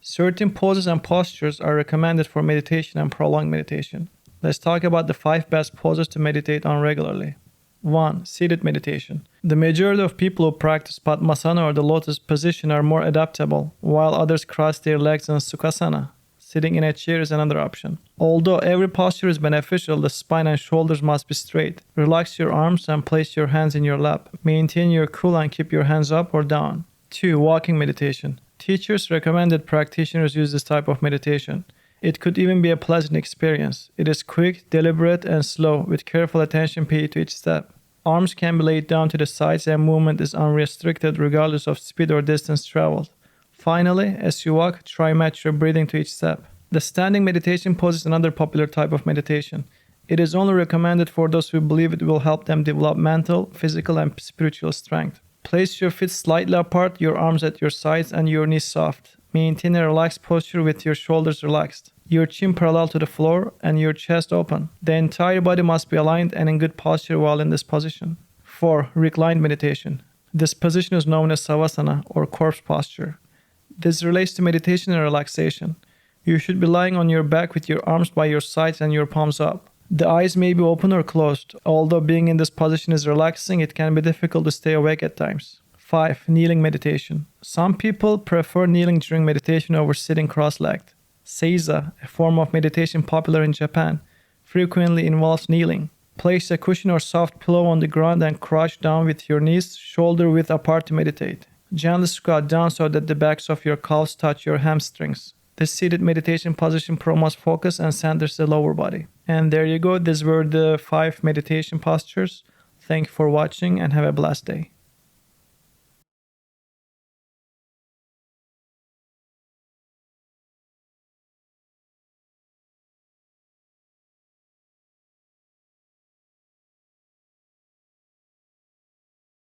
Certain poses and postures are recommended for meditation and prolonged meditation. Let's talk about the 5 best poses to meditate on regularly. 1. Seated meditation. The majority of people who practice Padmasana or the lotus position are more adaptable, while others cross their legs in Sukhasana. Sitting in a chair is another option. Although every posture is beneficial, the spine and shoulders must be straight. Relax your arms and place your hands in your lap. Maintain your cool and keep your hands up or down. 2. Walking meditation. Teachers recommended practitioners use this type of meditation. It could even be a pleasant experience. It is quick, deliberate, and slow, with careful attention paid to each step. Arms can be laid down to the sides and movement is unrestricted regardless of speed or distance traveled. Finally, as you walk, try match your breathing to each step. The standing meditation pose is another popular type of meditation. It is only recommended for those who believe it will help them develop mental, physical, and spiritual strength. Place your feet slightly apart, your arms at your sides, and your knees soft. Maintain a relaxed posture with your shoulders relaxed, your chin parallel to the floor, and your chest open. The entire body must be aligned and in good posture while in this position. 4. Reclined meditation. This position is known as Savasana or corpse posture. This relates to meditation and relaxation. You should be lying on your back with your arms by your sides and your palms up. The eyes may be open or closed. Although being in this position is relaxing, it can be difficult to stay awake at times. 5. Kneeling meditation. Some people prefer kneeling during meditation over sitting cross-legged. Seiza, a form of meditation popular in Japan, frequently involves kneeling. Place a cushion or soft pillow on the ground and crouch down with your knees shoulder width apart to meditate. Gently squat down so that the backs of your calves touch your hamstrings. This seated meditation position promotes focus and centers the lower body. And there you go. These were the 5 meditation postures. Thank you for watching and have a blessed day.